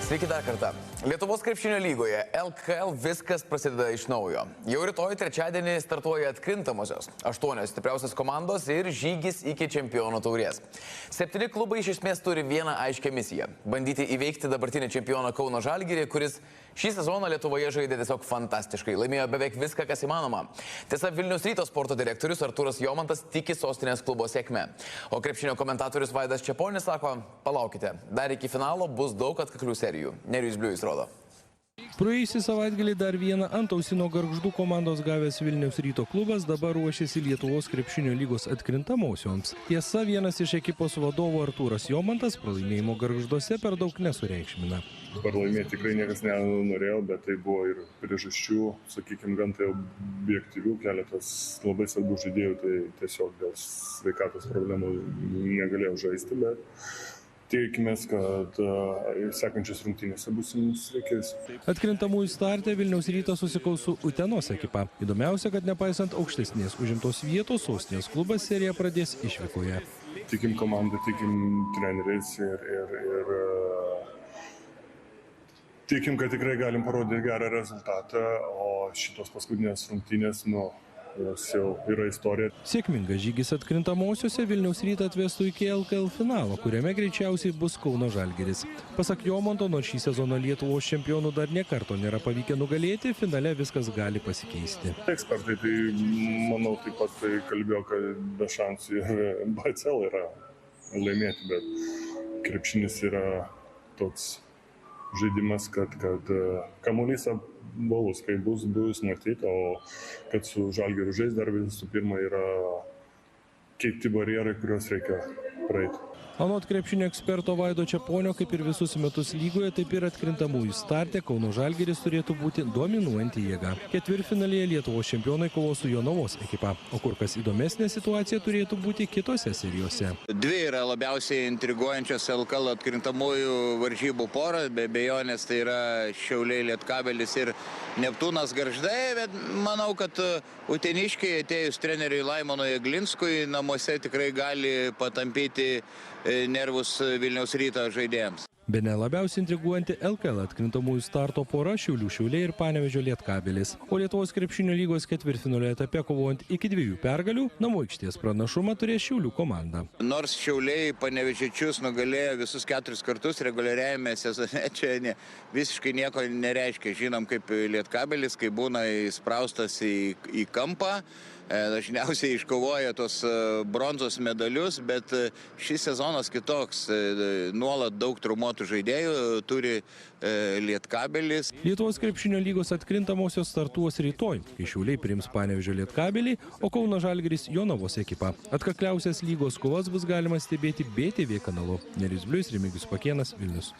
Sveiki dar kartą. Lietuvos krepšinio lygoje LKL viskas prasideda iš naujo. Jau rytoj trečiadienį startuoja atkrintamosios 8 stipriausios komandos ir žygis iki čempionų taurės. 7 klubai iš esmės turi vieną aiškę misiją – bandyti įveikti dabartinį čempioną Kauno Žalgirį, kuris šį sezoną Lietuvoje žaidė tiesiog fantastiškai, laimėjo beveik viską, kas įmanoma. Tiesa, Vilniaus Ryto sporto direktorius Artūras Jomantas tiki sostinės klubo sėkme. O krepšinio komentatorius Vaidas Čeponis sako, palaukite, dar iki finalo bus daug atkaklių serijų. Nerijus Bliujus rodo. Praėjusį savaitgalį dar vieną antausino Gargždų komandos gavęs Vilniaus Ryto klubas dabar ruošiasi Lietuvos krepšinio lygos atkrintamosioms. Tiesa, vienas iš ekipos vadovų Artūras Jomantas pralaimėjimo Gargžduose per daug nesureikšmina. Pralaimėti tikrai niekas nenorėjo, bet tai buvo ir priežasčių, sakykime, gan tai objektyvių, keletas labai svarbių žaidėjų, tai tiesiog dėl sveikatos problemų negalėjau žaisti, bet tikimės, kad sekančias rungtynėse bus mums reikės. Atkrintamųjų starte Vilniaus Rytas susikaus su Utenos ekipa. Įdomiausia, kad nepaisant aukštesnės užimtos vietos, sostinės klubas seriją pradės išvykoje. Tikim komandą, tikim treneriais ir tikim, kad tikrai galim parodyti gerą rezultatą, o šitos paskutinės rungtynės, jos jau yra istorija. Sėkmingas žygis atkrintamosiose Vilniaus Rytą atvestų iki LKL finalo, kuriame greičiausiai bus Kauno Žalgiris. Pasak Jomanto, nors šį sezoną Lietuvos čempionų dar nė karto nėra pavykę nugalėti, finale viskas gali pasikeisti. Ekspertai, tai manau, taip pat kalbėjo, kad be šansų ir BCL yra laimėti, bet krepšinis yra toks žaidimas, kad kamuolys apvalus, kai bus matyti, o kad su Žalgiriu žais dar visų pirma yra kiti barjerai, kuriuos reikia praeiti. Anot krepšinio eksperto Vaido Čeponio, kaip ir visus metus lygoje, taip ir atkrintamųjų starte Kauno Žalgiris turėtų būti dominuojanti jėga. Ketvirtfinalyje Lietuvos čempionai kovos su Jonavos ekipa, o kur kas įdomesnė situacija turėtų būti kitose serijose. Dvi yra labiausiai intriguojančios LKL atkrintamųjų varžybų porą, be abejonės tai yra Šiauliai Lietkabelis ir Neptūnas Gargždai, bet manau, kad uteniškiai atėjus treneriui Laimonui Eglinskui namuose tikrai gali patampyti nervus Vilniaus Ryto žaidėjams. Bene labiausiai intriguojanti LKL atkrintamųjų starto pora Šiauliai ir Panevėžio Lietkabelis. O Lietuvos krepšinio lygos ketvirtfinalio etape kovojant iki 2 pergalių, namų aikštės pranašumą turės Šiaulių komanda. Nors Šiauliai Panevėžiečius nugalėjo visus 4 kartus reguliariajame sezone, čia visiškai nieko nereiškia. Žinom, kaip Lietkabelis, kai būna įspraustas į kampą, dažniausiai iškovoja tos bronzos medalius, bet šis sezonas kitoks. Nuolat daug traumuotų žaidėjų turi Lietkabelis. Lietuvos krepšinio lygos atkrintamosios startuos rytoj, kai Šiauliai priims Panevėžio Lietkabelį, o Kauno Žalgiris Jonavos ekipą. Atkakliausias lygos kovas bus galima stebėti BTV kanalu. Nerijus Bliujus, Remigijus Pakėnas, Vilnius.